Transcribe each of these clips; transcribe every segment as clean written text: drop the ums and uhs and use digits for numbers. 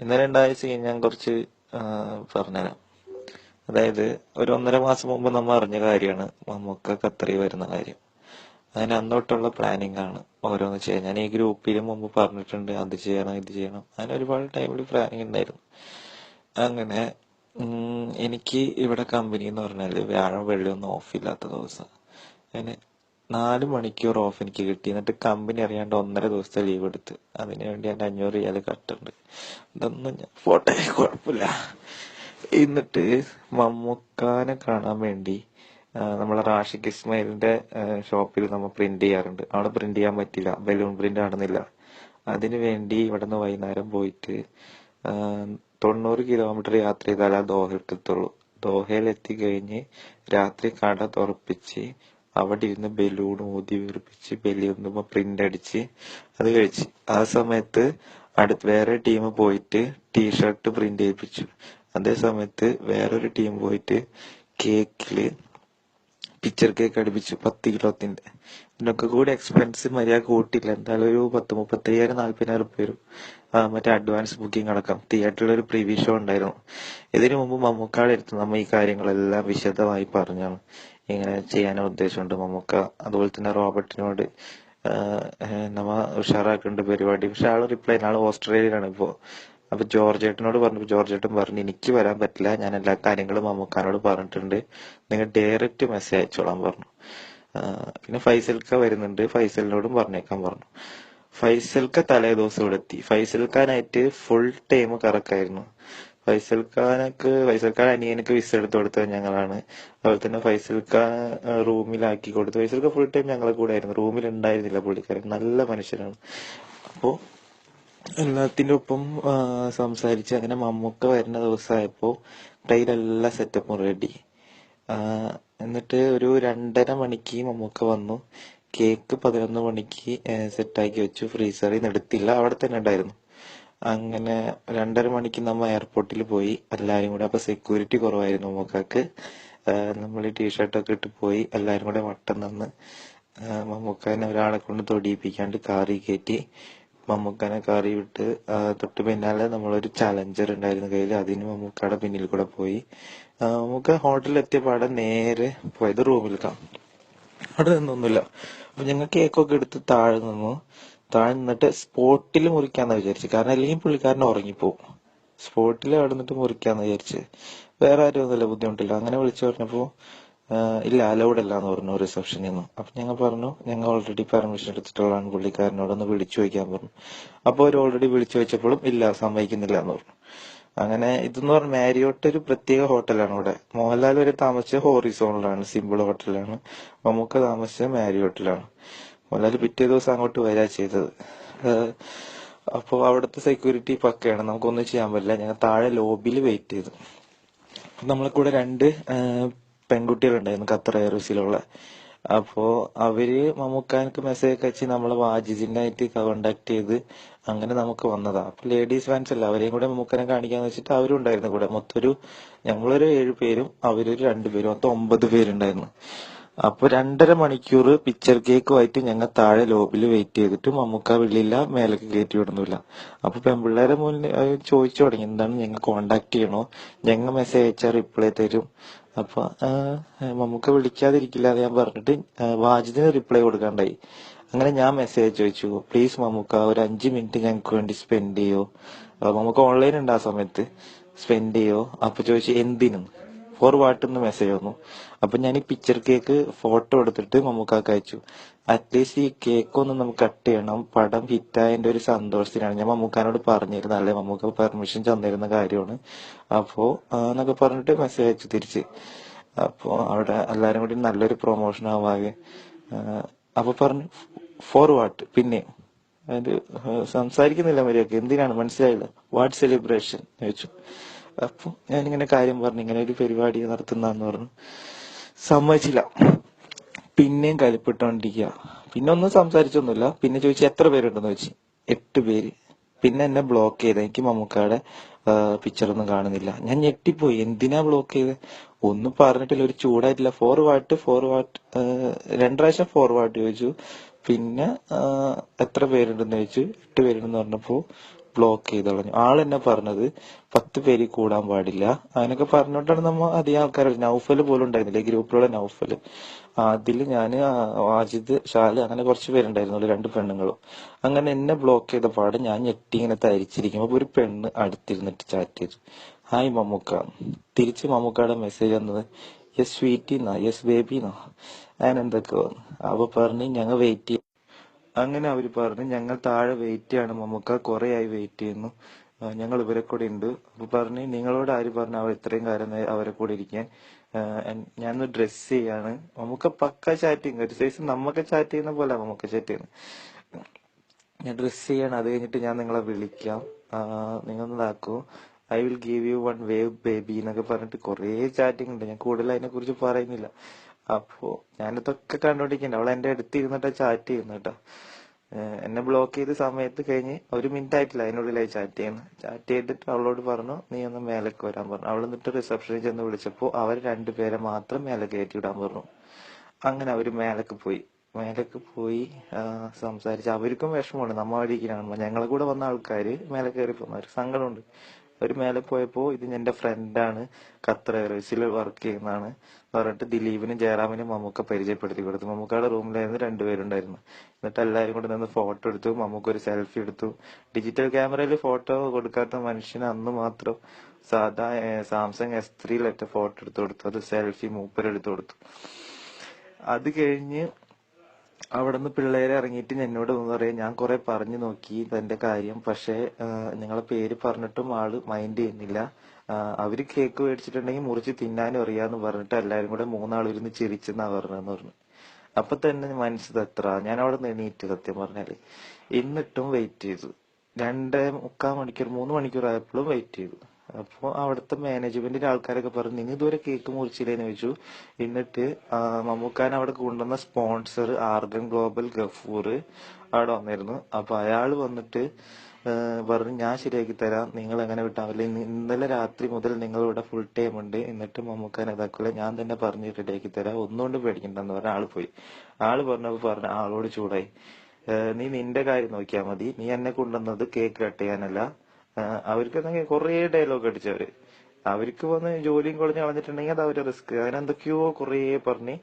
ഇന്നലെ ഉണ്ടായ സീൻ ഞാൻ കുറച്ച് പറഞ്ഞുതരാം. അതായത് ഒരു 1.5 മാസം മുമ്പ് നമ്മൾ അറിഞ്ഞ കാര്യമാണ് മമ്മൂക്ക ഖത്തറിൽ വരുന്ന കാര്യം. അതിന് അന്നോട്ടുള്ള പ്ലാനിങ് ആണ് ഓരോന്ന് ചെയ്യാൻ. ഞാൻ ഈ ഗ്രൂപ്പിൽ മുമ്പ് പറഞ്ഞിട്ടുണ്ട്, അത് ചെയ്യണം ഇത് ചെയ്യണം, അങ്ങനെ ഒരുപാട് ടൈമിൽ പ്ലാനിങ് ഉണ്ടായിരുന്നു. അങ്ങനെ എനിക്ക് ഇവിടെ കമ്പനി എന്ന് പറഞ്ഞാല് വ്യാഴം വെള്ളി ഒന്നും ഓഫ് ഇല്ലാത്ത ദിവസം. അങ്ങനെ 4 മണിക്കൂർ ഓഫ് എനിക്ക് കിട്ടി. എന്നിട്ട് കമ്പനി അറിയാണ്ട് 1.5 ദിവസത്തെ ലീവ് എടുത്ത്. അതിനു വേണ്ടി എന്റെ 500 റിയാൽ കട്ടുണ്ട്. ഇതൊന്നും ഞാൻ പോട്ടെ, കുഴപ്പമില്ല. എന്നിട്ട് മമ്മൂക്കാനെ കാണാൻ വേണ്ടി നമ്മളെ റാഷിഖ് ഇസ്മായിലിന്റെ ഷോപ്പിൽ നമ്മൾ പ്രിന്റ് ചെയ്യാറുണ്ട്. അവിടെ പ്രിന്റ് ചെയ്യാൻ പറ്റില്ല, ബലൂൺ പ്രിന്റ് ആണെന്നില്ല. അതിനു വേണ്ടി ഇവിടുന്ന് വൈകുന്നേരം പോയിട്ട് 90 കിലോമീറ്റർ യാത്ര ചെയ്താലേ ദോഹയിലെത്തുള്ളൂ. ദോഹയിൽ എത്തിക്കഴിഞ്ഞ് രാത്രി കട തുറപ്പിച്ച് അവിടെ ഇരുന്ന് ബലൂൺ ഊതി വീർപ്പിച്ച് ബലൂണുമ്പോ പ്രിന്റ് അടിച്ച് അത് കഴിച്ച്. ആ സമയത്ത് വേറെ ടീം പോയിട്ട് ടീഷർട്ട് പ്രിന്റ് ചെയ്യിപ്പിച്ചു. അതേ സമയത്ത് വേറൊരു ടീം പോയിട്ട് കേക്കില് പിക്ചർ കേക്ക് അടുപ്പിച്ചു 10 കിലോത്തിന്റെ. ഇതിനൊക്കെ കൂടി എക്സ്പെൻസ് മര്യാദ കൂട്ടില്ല. എന്തായാലും ഒരു 30,000, 40,000 വരും. മറ്റേ അഡ്വാൻസ് ബുക്കിംഗ് അടക്കം. തിയേറ്ററിൽ ഒരു പ്രിവ്യൂ ഷോ ഉണ്ടായിരുന്നു. ഇതിനു മുമ്പ് മമ്മൂക്കാടെ അടുത്ത് നമ്മ ഈ കാര്യങ്ങളെല്ലാം വിശദമായി പറഞ്ഞാണ് ഇങ്ങനെ ചെയ്യാനുള്ള ഉദ്ദേശമുണ്ട് മമ്മൂക്ക. അതുപോലെ തന്നെ റോബർട്ടിനോട് നമ്മ ഉഷാറാക്കേണ്ട പരിപാടി. പക്ഷെ ആള് റിപ്ലൈ, ആള് ഓസ്ട്രേലിയയിലാണ് ഇപ്പോ. അപ്പൊ ജോർജേട്ടനോട് പറഞ്ഞു. ജോർജേട്ടൻ പറഞ്ഞു എനിക്ക് വരാൻ പറ്റില്ല, ഞാൻ എല്ലാ കാര്യങ്ങളും മമ്മൂക്കാനോട് പറഞ്ഞിട്ടുണ്ട്, നിങ്ങൾ ഡയറക്റ്റ് മെസ്സേജ് അയച്ചോളാൻ പറഞ്ഞു. പിന്നെ ഫൈസൽക്ക വരുന്നുണ്ട്, ഫൈസലിനോടും പറഞ്ഞേക്കാൻ പറഞ്ഞു. ഫൈസൽക്ക തലേ ദിവസം ഇവിടെ എത്തി. ഫൈസൽ ഖാനായിട്ട് ഫുൾ ടൈം കറക്കായിരുന്നു. ഫൈസൽ ഖാൻ അനിയനക്ക് വിസ എടുത്തു കൊടുത്തത് ഞങ്ങളാണ്. അതുപോലെ തന്നെ ഫൈസൽ ഖാൻ റൂമിലാക്കി കൊടുത്തു. ഫൈസൽ ഖാൻ ഫുൾ ടൈം ഞങ്ങളെ കൂടെ ആയിരുന്നു, റൂമിൽ ഉണ്ടായിരുന്നില്ല. പുള്ളിക്കാരൻ നല്ല മനുഷ്യനാണ്. അപ്പോ എല്ലാത്തിന്റെ ഒപ്പം സംസാരിച്ച് അങ്ങനെ മമ്മൂക്ക വരുന്ന ദിവസമായപ്പോ കയ്യിലെല്ലാ സെറ്റപ്പും റെഡി. എന്നിട്ട് ഒരു 2:30 മണിക്ക് മമ്മൂക്ക വന്നു. കേക്ക് 11 മണിക്ക് സെറ്റാക്കി വെച്ചു. ഫ്രീസറിൽ നിന്ന് എടുത്തില്ല, അവിടെ തന്നെ ഉണ്ടായിരുന്നു. അങ്ങനെ 2:30 മണിക്ക് നമ്മ എയർപോർട്ടിൽ പോയി എല്ലാരും കൂടെ. അപ്പൊ സെക്യൂരിറ്റി കുറവായിരുന്നു മമ്മൂക്കാക്ക്. നമ്മൾ ഈ ടീഷർട്ടൊക്കെ ഇട്ട് പോയി. എല്ലാരും കൂടെ വട്ടം നിന്ന് മമ്മൂക്കാനെ ഒരാളെ കൊണ്ട് തൊടിയിപ്പിക്കാണ്ട് കാറി കയറ്റി. മമ്മൂക്കാനെ കാറി വിട്ട് തൊട്ട് പിന്നാലെ നമ്മളൊരു ചലഞ്ചർ ഉണ്ടായിരുന്നു കയ്യിൽ. അതിന് മമ്മൂക്കയുടെ പിന്നിൽ കൂടെ പോയി. മമ്മൂക്ക ഹോട്ടലിൽ എത്തിയ പാടെ നേരെ പോയത് റൂമിലേക്കാ. അവിടെ നിന്നൊന്നുമില്ല. അപ്പൊ ഞങ്ങൾ കേക്കൊക്കെ എടുത്ത് താഴെ നിന്നു. താഴെ നിന്നിട്ട് സ്പോട്ടിൽ മുറിക്കാന്ന് വിചാരിച്ചു. കാരണം അല്ലെങ്കിൽ പുള്ളിക്കാരൻ ഉറങ്ങിപ്പോവും. സ്പോട്ടിൽ അവിടെ നിന്നിട്ട് മുറിക്കാന്ന് വിചാരിച്ച്. വേറെ ആരും ഒന്നുമില്ല, ബുദ്ധിമുട്ടില്ല. അങ്ങനെ വിളിച്ചു പറഞ്ഞപ്പോ ഇല്ല, അലൗഡ് അല്ല എന്ന് പറഞ്ഞു റിസപ്ഷനിൽ നിന്ന്. അപ്പൊ ഞങ്ങൾ പറഞ്ഞു ഞങ്ങൾ ഓൾറെഡി പെർമിഷൻ എടുത്തിട്ടുള്ളതാണ്, പുള്ളിക്കാരനോടൊന്ന് വിളിച്ചു ചോദിക്കാൻ പറഞ്ഞു. അപ്പൊ അവർ ഓൾറെഡി വിളിച്ചു ചോദിച്ചപ്പോഴും ഇല്ല, സമ്മതിക്കുന്നില്ല എന്ന് പറഞ്ഞു. അങ്ങനെ ഇതെന്ന് പറഞ്ഞ മാരിയോട്ട് ഒരു പ്രത്യേക ഹോട്ടലാണ് ഇവിടെ. മോഹൻലാൽ വരെ താമസിച്ച ഹോറിസോണിലാണ്, സിമ്പിൾ ഹോട്ടലാണ്. മമ്മൂക്ക താമസിച്ച മാരിയോട്ടിലാണ്. മോഹൻലാൽ പിറ്റേ ദിവസം അങ്ങോട്ട് വരാ ചെയ്തത്. അപ്പോ അവിടുത്തെ സെക്യൂരിറ്റി പക്കയാണ്, നമുക്കൊന്നും ചെയ്യാൻ പറ്റില്ല. ഞങ്ങൾ താഴെ ലോബിയിൽ വെയിറ്റ് ചെയ്തു. നമ്മളെ കൂടെ 2 പെൺകുട്ടികളുണ്ടായിരുന്നു ഖത്തർ എയർവേസിലുള്ള. അപ്പോ അവര് മമ്മൂക്കാനക്ക് മെസ്സേജ് ഒക്കെ അയച്ച് നമ്മളെ വാജിദിനായിട്ട് കോണ്ടാക്ട് ചെയ്ത് അങ്ങനെ നമുക്ക് വന്നതാ. അപ്പൊ ലേഡീസ് ഫാൻസ് അല്ല, അവരെയും കൂടെ മമ്മൂക്കാനെ കാണിക്കാന്ന് വെച്ചിട്ട് അവരും ഉണ്ടായിരുന്നു കൂടെ. മൊത്തം ഞങ്ങളൊരു 7 പേരും അവരൊരു 2 പേരും, മൊത്തം 9 പേരുണ്ടായിരുന്നു. അപ്പൊ 2.5 മണിക്കൂർ പിക്ചർ കേക്കുമായിട്ട് ഞങ്ങൾ താഴെ ലോബിയിൽ വെയിറ്റ് ചെയ്തിട്ട് മമ്മൂക്ക വെള്ളിയില്ല, മേലേക്ക് കയറ്റി വിടുന്നില്ല. അപ്പൊ പെൺപിള്ളേരെ മുന്നിൽ ചോദിച്ചു തുടങ്ങി എന്താണ് ഞങ്ങൾ കോണ്ടാക്ട് ചെയ്യണോ, ഞങ്ങൾ മെസ്സേജ് അയച്ചാൽ റിപ്ലൈ തരും. അപ്പൊ മമ്മൂക്ക വിളിക്കാതിരിക്കില്ല എന്ന് ഞാൻ പറഞ്ഞിട്ട് വാജിദിന് റിപ്ലൈ കൊടുക്കാണ്ടായി. അങ്ങനെ ഞാൻ മെസ്സേജ് ചോദിച്ചു, പ്ലീസ് മമ്മൂക്ക ഒരു 5 മിനിറ്റ് ഞങ്ങൾക്ക് വേണ്ടി സ്പെൻഡ് ചെയ്യോ. മമ്മൂക്ക ഓൺലൈൻ ഉണ്ട് ആ സമയത്ത്, സ്പെൻഡ് ചെയ്യോ. അപ്പൊ ചോദിച്ചു എന്തിനും. ഫോർവാട്ടെന്ന് മെസ്സേജ് വന്നു. അപ്പൊ ഞാൻ ഈ പിക്ചർ കേക്ക് ഫോട്ടോ എടുത്തിട്ട് മമ്മൂക്കാക്ക് അയച്ചു. അറ്റ്ലീസ്റ്റ് ഈ കേക്ക് ഒന്ന് നമുക്ക് കട്ട് ചെയ്യണം, പടം ഹിറ്റായതിന്റെ ഒരു സന്തോഷത്തിനാണ്. ഞാൻ മമ്മൂക്കാനോട് പറഞ്ഞിരുന്നു, അല്ലെ മമ്മൂക്ക പെർമിഷൻ തന്നിരുന്ന കാര്യമാണ്. അപ്പോ എന്നൊക്കെ പറഞ്ഞിട്ട് മെസ്സേജ് അയച്ചു തിരിച്ച്. അപ്പോ അവിടെ എല്ലാരും കൂടി നല്ലൊരു പ്രൊമോഷൻ ആവാകെ. അപ്പൊ പറഞ്ഞു ഫോർവാട്ട്. പിന്നെ അത് സംസാരിക്കുന്നില്ല മര്യാദക്ക്, എന്തിനാണ് മനസ്സിലായില്ല. വാട്ട് സെലിബ്രേഷൻ ചോദിച്ചു. അപ്പൊ ഞാനിങ്ങനെ കാര്യം പറഞ്ഞു, ഇങ്ങനെ ഒരു പരിപാടി നടത്തുന്നതെന്ന് പറഞ്ഞു. സമ്മതിച്ചില്ല. പിന്നെയും കലിപ്പിട്ടോണ്ടിരിക്കുക. പിന്നെ ഒന്നും സംസാരിച്ചൊന്നുമില്ല. പിന്നെ ചോദിച്ചു എത്ര പേരുണ്ടെന്ന് ചോദിച്ചു. 8 പേര്. പിന്നെ എന്നെ ബ്ലോക്ക് ചെയ്ത. എനിക്ക് മമ്മൂക്കാടെ പിക്ചറൊന്നും കാണുന്നില്ല. ഞാൻ ഞെട്ടിപ്പോയി, എന്തിനാ ബ്ലോക്ക് ചെയ്ത്. ഒന്നും പറഞ്ഞിട്ടില്ല, ഒരു ചൂടായിട്ടില്ല. ഫോർവാട്ട് 2 പ്രാവശ്യം ഫോർവാട്ട് ചോദിച്ചു. പിന്നെ എത്ര പേരുണ്ടെന്ന് ചോദിച്ചു. 8 പേരുണ്ടെന്ന് പറഞ്ഞപ്പോ ബ്ലോക്ക് ചെയ്ത് കളഞ്ഞു. ആളെന്നെ പറഞ്ഞത് 10 പേര് കൂടാൻ പാടില്ല അങ്ങനെയൊക്കെ പറഞ്ഞോണ്ടാണ് നമ്മ അധികം ആൾക്കാർ നൗഫൽ പോലും ഉണ്ടായിരുന്നില്ല ഈ ഗ്രൂപ്പിലുള്ള നൗഫൽ. അതില് ഞാന് വാജിദ് ഷാല് അങ്ങനെ കുറച്ച് പേരുണ്ടായിരുന്നുള്ളൂ, 2 പെണ്ണുങ്ങളും. അങ്ങനെ എന്നെ ബ്ലോക്ക് ചെയ്ത പാട് ഞാൻ ഞെട്ടി ഇങ്ങനെ തരിച്ചിരിക്കുമ്പോ ഒരു പെണ്ണ് അടുത്തിരുന്നിട്ട് ചാറ്റ് ചെയ്തു, ഹായ് മമ്മൂക്ക. തിരിച്ച് മമ്മൂക്കയുടെ മെസ്സേജ് വന്നത് യെസ് സ്വീറ്റിന്നാ, യെസ് ബേബിന്നാ, അങ്ങനെ എന്തൊക്കെയോ. അപ്പൊ പറഞ്ഞ് ഞങ്ങൾ വെയിറ്റ് ചെയ്യും. അങ്ങനെ അവര് പറഞ്ഞു ഞങ്ങൾ താഴെ വെയിറ്റ് ചെയ്യാണ് മമ്മൂക്ക, കുറെ ആയി വെയിറ്റ് ചെയ്യുന്നു, ഞങ്ങൾ ഇവരെ കൂടെ ഉണ്ട്. അപ്പൊ പറഞ്ഞു നിങ്ങളോട് ആര് പറഞ്ഞു അവർ ഇത്രയും കാലം അവരെ കൂടെ ഇരിക്കാൻ, ഞാനൊന്ന് ഡ്രസ് ചെയ്യാണ്. മമ്മൂക്ക പക്ക ചാറ്റിങ്, ഒരു സൈസ് നമ്മക്ക് ചാറ്റ് ചെയ്യുന്ന പോലെ മമ്മൂക്ക ചാറ്റ് ചെയ്യുന്നത്. ഞാൻ ഡ്രസ് ചെയ്യാണ്, അത് കഴിഞ്ഞിട്ട് ഞാൻ നിങ്ങളെ വിളിക്കാം, നിങ്ങളൊന്ന് ഇതാക്കൂ, I will give you one wave baby എന്നൊക്കെ പറഞ്ഞിട്ട് കുറേ ചാറ്റിംഗ് ഉണ്ട്. ഞാൻ കൂടുതൽ അതിനെ കുറിച്ച് പറയുന്നില്ല. അപ്പോ ഞാനിതൊക്കെ കണ്ടോണ്ടിരിക്കണ്ട, അവൾ എന്റെ അടുത്ത് ഇരുന്നിട്ടാ ചാറ്റ് ചെയ്യുന്നേട്ടാ. എന്നെ ബ്ലോക്ക് ചെയ്ത സമയത്ത് കഴിഞ്ഞ് 1 മിനിറ്റ് ആയിട്ടില്ല അതിനുള്ളിലായി ചാറ്റ് ചെയ്യുന്നു. ചാറ്റ് ചെയ്തിട്ട് അവളോട് പറഞ്ഞു നീ ഒന്ന് മേലേക്ക് വരാൻ പറഞ്ഞു. അവൾ എന്നിട്ട് റിസപ്ഷനിൽ ചെന്ന് വിളിച്ചപ്പോ അവർ 2 പേരെ മാത്രം മേലെ കയറ്റി വിടാൻ പറഞ്ഞു. അങ്ങനെ അവര് മേലേക്ക് പോയി. മേലേക്ക് പോയി സംസാരിച്ച് അവർക്കും വിഷമമുണ്ട്, നമ്മ അവിടെ ഇരിക്കണ ഞങ്ങളെ കൂടെ വന്ന ആൾക്കാര് മേലെ കയറി പോകുന്ന ഒരു സങ്കടമുണ്ട്. അവര് മേലെ പോയപ്പോ ഇത് എന്റെ ഫ്രണ്ടാണ്, ഖത്തർ എയർവേസിൽ വർക്ക് ചെയ്യുന്നതാണ് പറഞ്ഞിട്ട് ദിലീപിനും ജയറാമിനും മമ്മൂക്ക പരിചയപ്പെടുത്തി കൊടുത്തു. മമ്മൂക്കയുടെ റൂമിലായിരുന്നു 2 പേരുണ്ടായിരുന്നു. എന്നിട്ട് എല്ലാവരും കൂടെ നിന്ന് ഫോട്ടോ എടുത്തു, മമ്മൂക്ക ഒരു സെൽഫി എടുത്തു. ഡിജിറ്റൽ ക്യാമറയിൽ ഫോട്ടോ കൊടുക്കാത്ത മനുഷ്യന് അന്ന് മാത്രം സാധാ സാംസങ് S3 ഫോട്ടോ എടുത്തു കൊടുത്തു. അത് സെൽഫി മൂപ്പരെടുത്തു കൊടുത്തു. അത് കഴിഞ്ഞ് അവിടുന്ന് പിള്ളേരെ ഇറങ്ങിയിട്ട് എന്നോട് പറയാം, ഞാൻ കുറെ പറഞ്ഞു നോക്കി തന്റെ കാര്യം, പക്ഷെ നിങ്ങളെ പേര് പറഞ്ഞിട്ടും ആള് മൈൻഡ് ചെയ്യുന്നില്ല, അവര് കേക്ക് മേടിച്ചിട്ടുണ്ടെങ്കിൽ മുറിച്ച് തിന്നാനും അറിയാന്ന് പറഞ്ഞിട്ട് എല്ലാരും കൂടെ 3 ഇരുന്ന് ചിരിച്ചെന്നാ പറഞ്ഞെന്ന് പറഞ്ഞു. അപ്പൊ തന്നെ മനസ്സ് എത്ര ഞാൻ അവിടെ നിന്ന് എണീറ്റ്, സത്യം പറഞ്ഞാല്. എന്നിട്ടും വെയിറ്റ് ചെയ്തു, 2.25 മണിക്കൂർ 3 മണിക്കൂർ ആയപ്പോഴും വെയിറ്റ് ചെയ്തു. അപ്പൊ അവിടുത്തെ മാനേജ്മെന്റിന്റെ ആൾക്കാരൊക്കെ പറഞ്ഞു നിങ്ങൾ ഇതുവരെ കേക്ക് മുറിച്ചില്ലേന്ന് ചോദിച്ചു. എന്നിട്ട് മമ്മൂക്കാൻ അവിടെ കൊണ്ടുവന്ന സ്പോൺസർ ആർഗൻ ഗ്ലോബൽ ഗഫൂർ അവിടെ വന്നിരുന്നു. അപ്പൊ അയാൾ വന്നിട്ട് പറഞ്ഞു ഞാൻ ശരിയാക്കി തരാം, നിങ്ങൾ എങ്ങനെ വിട്ടാവില്ല, ഇന്നലെ രാത്രി മുതൽ നിങ്ങൾ ഇവിടെ ഫുൾ ടൈം ഉണ്ട്, എന്നിട്ട് മമ്മൂക്കാൻ ഇതാക്കില്ല, ഞാൻ തന്നെ പറഞ്ഞ് റെഡിയാക്കി തരാം, ഒന്നുകൊണ്ട് പേടിക്കണ്ടെന്ന് പറഞ്ഞ ആള് പോയി. ആള് പറഞ്ഞപ്പോ ആളോട് ചൂടായി, നീ നിന്റെ കാര്യം നോക്കിയാൽ മതി, നീ എന്നെ കൊണ്ടുവന്നത് കേക്ക് കട്ട് ചെയ്യാനല്ല. അവർക്ക് കുറേ ഡയലോഗ് അടിച്ചവര്, അവർക്ക് വന്ന് ജോലിയും കുറഞ്ഞ് കളഞ്ഞിട്ടുണ്ടെങ്കിൽ അത് അവരുടെ റിസ്ക്, അങ്ങനെ എന്തൊക്കെയോ കുറേ പറഞ്ഞ്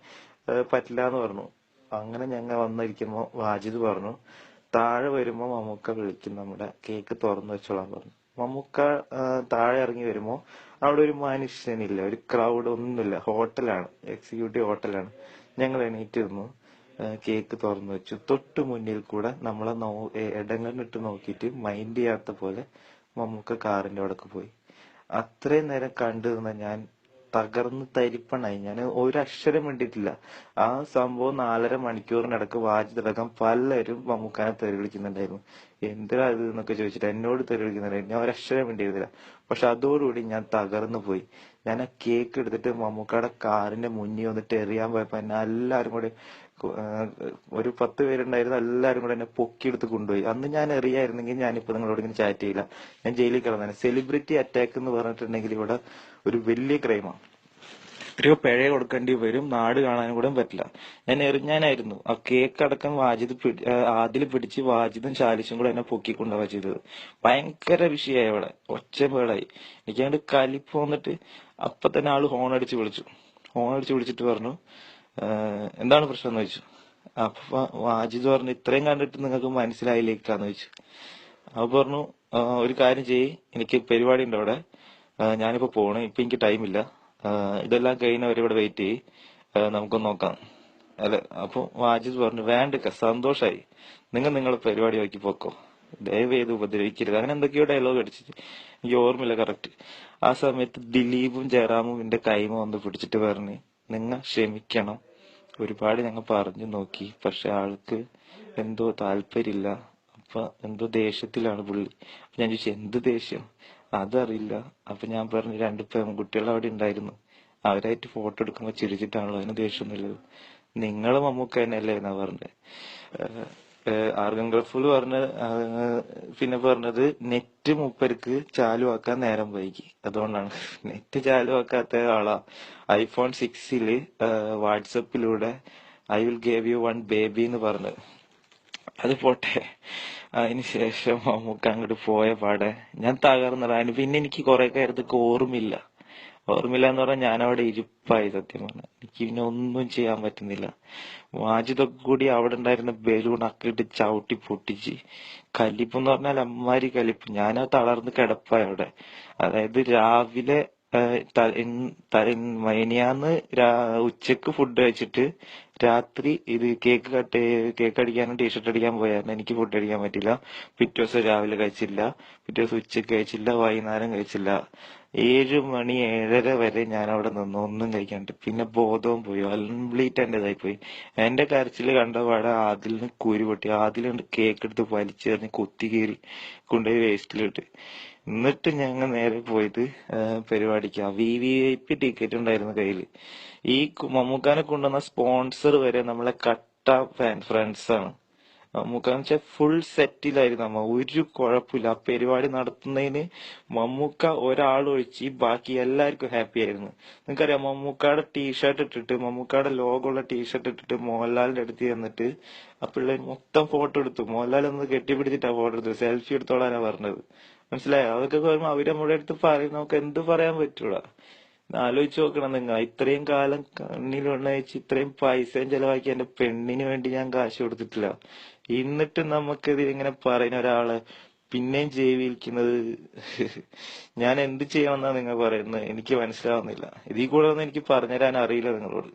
പറ്റില്ല എന്ന് പറഞ്ഞു. അങ്ങനെ ഞങ്ങൾ വന്നിരിക്കുമ്പോ വാജിദ് പറഞ്ഞു താഴെ വരുമ്പോ മമ്മൂക്ക വിളിക്കും, നമ്മുടെ കേക്ക് തുറന്നു വെച്ചോളാൻ പറഞ്ഞു. മമ്മൂക്ക താഴെ ഇറങ്ങി വരുമ്പോ അവിടെ ഒരു മനുഷ്യനില്ല, ഒരു ക്രൗഡ് ഒന്നുമില്ല, ഹോട്ടലാണ്, എക്സിക്യൂട്ടീവ് ഹോട്ടലാണ്. ഞങ്ങൾ എണീറ്റ് നിന്നു, കേക്ക് തുറന്നു വെച്ചു. തൊട്ടു മുന്നിൽ കൂടെ നമ്മളെ ഇടങ്ങളിട്ട് നോക്കിയിട്ട് മൈൻഡ് ചെയ്യാത്ത പോലെ മമ്മൂക്ക കാറിന്റെ അവിടേക്ക് പോയി. അത്രയും നേരം കണ്ടു നിന്ന ഞാൻ തകർന്ന് തരിപ്പണായി. ഞാൻ ഒരു അക്ഷരം വേണ്ടിയിട്ടില്ല. ആ സംഭവം 4.5 മണിക്കൂറിനിടക്ക് വാജിദടക്കം പലരും മമ്മൂക്കാനെ തെറി വിളിക്കുന്നുണ്ടായിരുന്നു. എന്തിനാ ഇത് എന്നൊക്കെ ചോദിച്ചിട്ട് എന്നോട് തെറി വിളിക്കുന്നുണ്ടായിരുന്നു. ഞാൻ ഒരക്ഷരം വേണ്ടിയിരുന്നില്ല. പക്ഷെ അതോടുകൂടി ഞാൻ തകർന്നു പോയി. ഞാൻ ആ കേക്ക് എടുത്തിട്ട് മമ്മൂക്കയുടെ കാറിന്റെ മുന്നിൽ വന്നിട്ട് എറിയാൻ പോയപ്പോ എന്നെ എല്ലാരും കൂടെ ഒരു 10 പേരുണ്ടായിരുന്നു, എല്ലാരും കൂടെ എന്നെ പൊക്കിയെടുത്ത് കൊണ്ടുപോയി. അന്ന് ഞാൻ എറിയായിരുന്നെങ്കിൽ ഞാനിപ്പോ നിങ്ങളോട് ഇങ്ങനെ ചാറ്റ് ചെയ്യില്ല, ഞാൻ ജയിലിൽ കിടന്നേനെ. സെലിബ്രിറ്റി അറ്റാക്ക് എന്ന് പറഞ്ഞിട്ടുണ്ടെങ്കിൽ ഇവിടെ ഒരു വലിയ ക്രൈമാണ്, എത്രയോ പിഴ കൊടുക്കേണ്ടി വരും, നാട് കാണാനും കൂടെ പറ്റില്ല. ഞാൻ എറിഞ്ഞാനായിരുന്നു. ആ കേക്ക് അടക്കം ആദിൽ പിടിച്ച് വാജിദും ശാലിഷും കൂടെ എന്നെ പൊക്കിക്കൊണ്ടുപോവാ ചെയ്തത്. ഭയങ്കര വിഷയമായി അവിടെ, ഒച്ചപ്പാടായി. എനിക്കങ്ങോട്ട് കലിപ്പ് വന്നിട്ട് അപ്പൊ തന്നെ ആള് ഹോൺ അടിച്ച് വിളിച്ചിട്ട് പറഞ്ഞു എന്താണ് പ്രശ്നം എന്ന് ചോദിച്ചു. അപ്പൊ വാജിദ് പറഞ്ഞു ഇത്രയും കണ്ടിട്ട് നിങ്ങൾക്ക് മനസ്സിലായില്ലേക്കാന്ന് ചോദിച്ചു. അപ്പൊ പറഞ്ഞു ഒരു കാര്യം ചെയ്യ്, എനിക്ക് പരിപാടി ഉണ്ട് അവിടെ, ഞാനിപ്പോ പോണേ, ഇപ്പൊ എനിക്ക് ടൈമില്ല, ഇതെല്ലാം കഴിഞ്ഞവരെ ഇവിടെ വെയിറ്റ് ചെയ്യ്, നമുക്കൊന്ന് നോക്കാം അല്ലെ. അപ്പൊ വാജിദ് പറഞ്ഞു വേണ്ട, സന്തോഷായി, നിങ്ങളെ പരിപാടി നോക്കി പോക്കോ, ദയവ് ചെയ്ത് ഉപദ്രവിക്കരുത്, അങ്ങനെ എന്തൊക്കെയോ ഡയലോഗ് അടിച്ചിട്ട് എനിക്ക് ഓർമ്മയില്ല കറക്റ്റ്. ആ സമയത്ത് ദിലീപും ജയറാമും എന്റെ കൈമ വന്ന് പിടിച്ചിട്ട് പറഞ്ഞു നിങ്ങൾ ക്ഷമിക്കണം, ഒരുപാട് ഞങ്ങൾ പറഞ്ഞു നോക്കി, പക്ഷെ ആൾക്ക് എന്തോ താല്പര്യമില്ല, അപ്പൊ എന്തോ ദേഷ്യത്തിലാണ് പുള്ളി. അപ്പൊ ഞാൻ ചോദിച്ചു എന്ത് ദേഷ്യം, അതറിയില്ല. അപ്പൊ ഞാൻ പറഞ്ഞു 2 പെൺകുട്ടികൾ അവിടെ ഉണ്ടായിരുന്നു, അവരായിട്ട് ഫോട്ടോ എടുക്കുമ്പോ ചിരിച്ചിട്ടാണല്ലോ, അതിന് ദേഷ്യമൊന്നുമില്ലത്, നിങ്ങള് മമ്മൂക്ക തന്നെയല്ലേ എന്നാ പറഞ്ഞത്. ആർഗൻ ഗൾഫിൽ പിന്നെ പറഞ്ഞത് നെറ്റ് മൂപ്പർക്ക് ചാലുവാക്കാൻ നേരം വൈകി, അതുകൊണ്ടാണ്. നെറ്റ് ചാലുവാക്കാത്ത ആളാ. iPhone 6 വാട്സപ്പിലൂടെ I will give you one baby എന്ന് പറഞ്ഞത്. അത് പോട്ടെ. അതിനുശേഷം മമ്മൂക്ക അങ്ങോട്ട് പോയ പാടെ ഞാൻ തകർന്നടാ. പിന്നെ എനിക്ക് കുറെ കാര്യത്തൊക്കെ ഓർമ്മയില്ല. ഓർമ്മയില്ല എന്ന് പറഞ്ഞാൽ ഞാൻ അവിടെ ഇരിപ്പായി. സത്യം പറഞ്ഞാൽ എനിക്ക് പിന്നെ ഒന്നും ചെയ്യാൻ പറ്റുന്നില്ല. വാജിദൊക്കെ കൂടി അവിടെ ഉണ്ടായിരുന്ന ബലൂണൊക്കെ ഇട്ട് ചവിട്ടി പൊട്ടിച്ച്. കലിപ്പെന്ന് പറഞ്ഞാൽ അമ്മാരി കലിപ്പ്. ഞാൻ തളർന്ന് കിടപ്പായി അവിടെ. അതായത് രാവിലെ മിനിയാന്ന് ഉച്ചക്ക് ഫുഡ് കഴിച്ചിട്ട് രാത്രി ഇത് കേക്ക് അടിക്കാനും ടീഷർട്ട് അടിക്കാൻ പോയായിരുന്നു. എനിക്ക് ഫുഡ് അടിക്കാൻ പറ്റില്ല. പിറ്റേ ദിവസം രാവിലെ കഴിച്ചില്ല, പിറ്റേ ദിവസം ഉച്ചക്ക് കഴിച്ചില്ല, വൈകുന്നേരം കഴിച്ചില്ല. 7 മണി 7:30 വരെ ഞാൻ അവിടെ നിന്നു ഒന്നും കഴിക്കാണ്ട്. പിന്നെ ബോധവും പോയി, കംപ്ലീറ്റ് എന്റേതായി പോയി. എന്റെ കരച്ചില് കണ്ടപാടെ ആദിലിന് കുരു പൊട്ടി. ആദിലുണ്ട് കേക്ക് എടുത്ത് വലിച്ചെറിഞ്ഞ് കുത്തി കീറി കൊണ്ടുപോയി വേസ്റ്റിലിട്ട്. എന്നിട്ട് ഞങ്ങൾ നേരെ പോയത് പരിപാടിക്കാ. VVIP ടിക്കറ്റ് ഉണ്ടായിരുന്നു കയ്യില്. ഈ മമ്മൂക്കാനെ കൊണ്ടുവന്ന സ്പോൺസർ വരെ നമ്മളെ കട്ട ഫ്രണ്ട്സ് ആണ്. മമ്മൂക്കാന്ന് വെച്ചാൽ ഫുൾ സെറ്റിലായിരുന്നു നമ്മ. ഒരു കുഴപ്പമില്ല. ആ പരിപാടി നടത്തുന്നതിന് മമ്മൂക്ക ഒരാളൊഴിച്ച് ബാക്കി എല്ലാവർക്കും ഹാപ്പി ആയിരുന്നു. നിങ്ങൾക്കറിയാം, മമ്മൂക്കാടെ ടീഷർട്ട് ഇട്ടിട്ട്, മമ്മൂക്കാടെ ലോഗോ ഉള്ള ടീഷർട്ട് ഇട്ടിട്ട് മോഹൻലാലിന്റെ അടുത്ത് ചെന്നിട്ട് ആ പിള്ളേർ മൊത്തം ഫോട്ടോ എടുത്തു. മോഹൻലാൽ ഒന്ന് കെട്ടിപ്പിടിച്ചിട്ടാ ഫോട്ടോ എടുത്തത്. സെൽഫി എടുത്തോളാനാ പറഞ്ഞത്. മനസ്സിലായോ? അതൊക്കെ വരുമ്പോ അവര് നമ്മുടെ അടുത്ത് പറയും. നമുക്ക് എന്ത് പറയാൻ പറ്റൂടാ. ആലോചിച്ച് നോക്കണം നിങ്ങൾ. ഇത്രയും കാലം കണ്ണിൽ വെള്ളം വെച്ച് ഇത്രയും പൈസയും ചെലവാക്കി എന്റെ പെണ്ണിന് വേണ്ടി ഞാൻ കാശ് കൊടുത്തിട്ടില്ല. എന്നിട്ട് നമുക്കിത് ഇങ്ങനെ പറയുന്ന ഒരാളെ പിന്നെയും ജീവിക്കുന്നത് ഞാൻ എന്ത് ചെയ്യണമെന്നാ നിങ്ങൾ പറയുന്നത്? എനിക്ക് മനസ്സിലാവുന്നില്ല. ഇതിൽ കൂടെ ഒന്നും എനിക്ക് പറഞ്ഞുതരാൻ അറിയില്ല നിങ്ങളോട്.